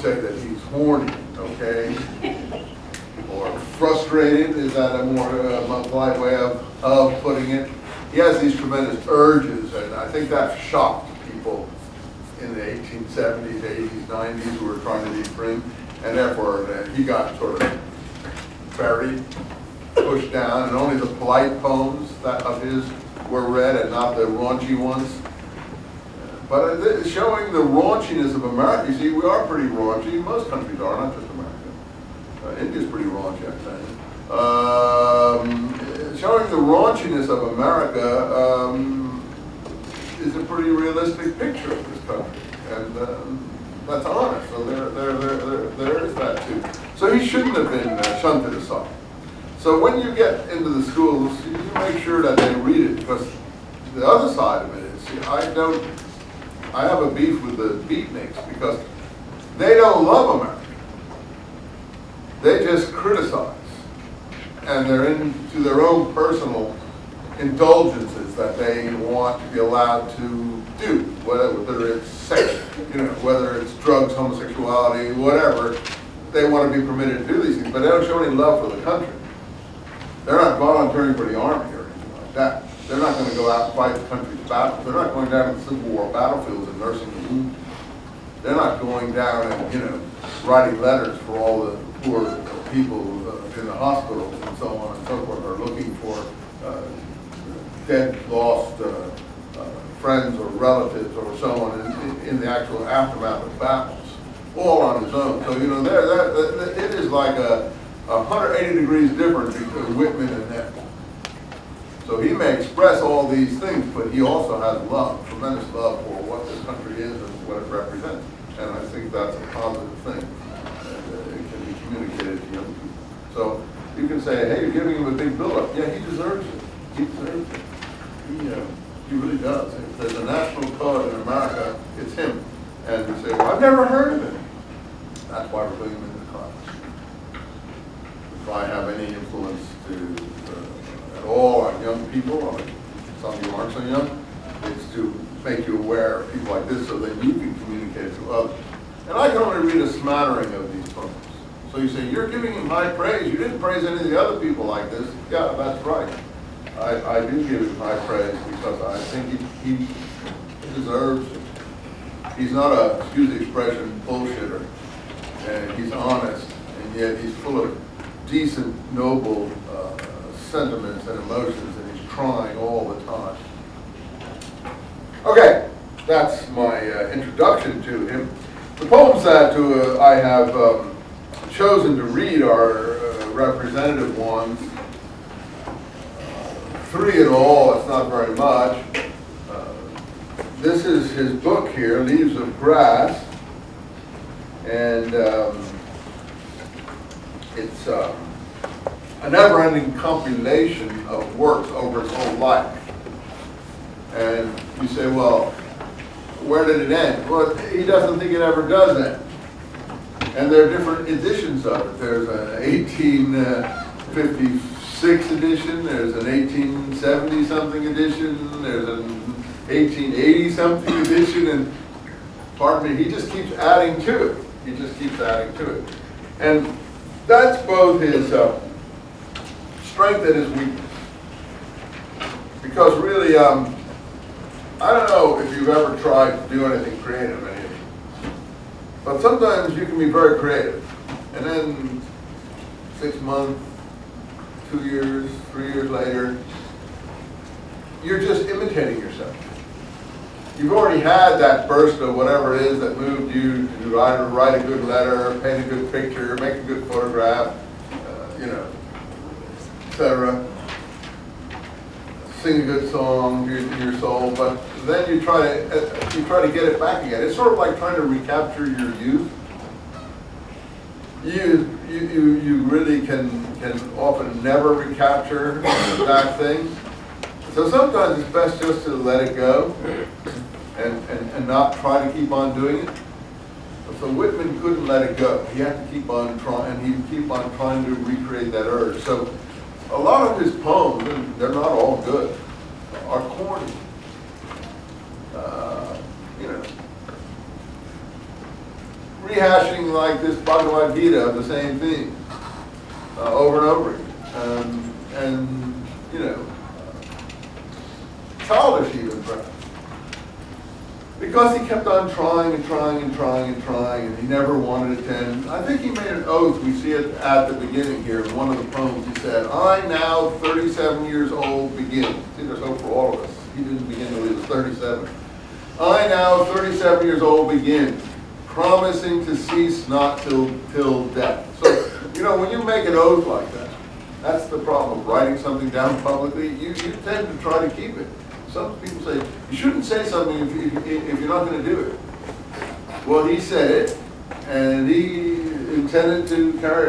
say that he's horny, okay? Or frustrated, is that a more polite way of putting it? He has these tremendous urges, and I think that shocked people in the 1870s, 80s, 90s who were trying to be free, and therefore he got sort of buried, pushed down, and only the polite poems of his were read and not the raunchy ones. But showing the raunchiness of America, you see, we are pretty raunchy. Most countries are, not just America. India's pretty raunchy, I think. Showing the raunchiness of America is a pretty realistic picture of this country, and that's honest. So there is that too. So he shouldn't have been shunted aside. So when you get into the schools, you make sure that they read it, because the other side of it is, I have a beef with the beatniks because they don't love America. They just criticize, and they're into their own personal indulgences that they want to be allowed to do, whether it's sex, whether it's drugs, homosexuality, whatever. They want to be permitted to do these things, but they don't show any love for the country. They're not volunteering for the army or anything like that. They're not going to go out and fight the country's battles. They're not going down to the Civil War battlefields and nursing the wounded. They're not going down and, writing letters for all the poor people in the hospitals and so on and so forth, or looking for dead, lost friends or relatives or so on in the actual aftermath of battles, all on his own. So, it is like a 180 degrees difference between Whitman and them. So he may express all these things, but he also has love, tremendous love for what this country is and what it represents. And I think that's a positive thing. And it can be communicated to young people. So you can say, hey, you're giving him a big buildup. Yeah, he deserves it. He deserves it. He really does. If there's a national poet in America, it's him. And you say, well, I've never heard of him. That's why we're putting him in the class. If I have any influence at all on young people, some of you aren't so young, it's to make you aware of people like this so that you can communicate to others. And I can only read a smattering of these poems. So you say, you're giving him high praise. You didn't praise any of the other people like this. Yeah, that's right. I do give him high praise because I think he deserves it. He's not a, excuse the expression, bullshitter. And he's honest, and yet he's full of decent, noble sentiments and emotions, and he's trying all the time. Okay, that's my introduction to him. The poems that I have chosen to read are representative ones. 3 in all, it's not very much. This is his book here, Leaves of Grass, and it's a never-ending compilation of works over his whole life. And you say, well, where did it end? Well, he doesn't think it ever does end. And there are different editions of it. There's an 1856 edition, there's an 1870-something edition, there's an 1880-something edition, and pardon me, he just keeps adding to it. He just keeps adding to it. And that's both his strength and his weakness. Because really, I don't know if you've ever tried to do anything creative, any of you. But sometimes you can be very creative. And then 6 months, 2 years, 3 years later, you're just imitating yourself. You've already had that burst of whatever it is that moved you to write a good letter, paint a good picture, make a good photograph, etc. Sing a good song in your soul, but then you try to get it back again. It's sort of like trying to recapture your youth. You really can often never recapture that thing. So sometimes it's best just to let it go and not try to keep on doing it. So Whitman couldn't let it go. He had to keep on trying, and he'd keep on trying to recreate that urge. So a lot of his poems, and they're not all good, are corny. rehashing like this Bhagavad Gita of the same thing over and over again. And you know, childish even, perhaps. Because he kept on trying and trying and trying and trying, and he never wanted it to end. I think he made an oath. We see it at the beginning here in one of the poems. He said, "I now 37 years old begin." See, there's hope for all of us. He didn't begin till he was 37. "I now 37 years old begin, promising to cease not till death." So, you know, when you make an oath like that, that's the problem of writing something down publicly. You tend to try to keep it. Some people say, you shouldn't say something if you're not going to do it. Well, he said it, and he intended to carry it.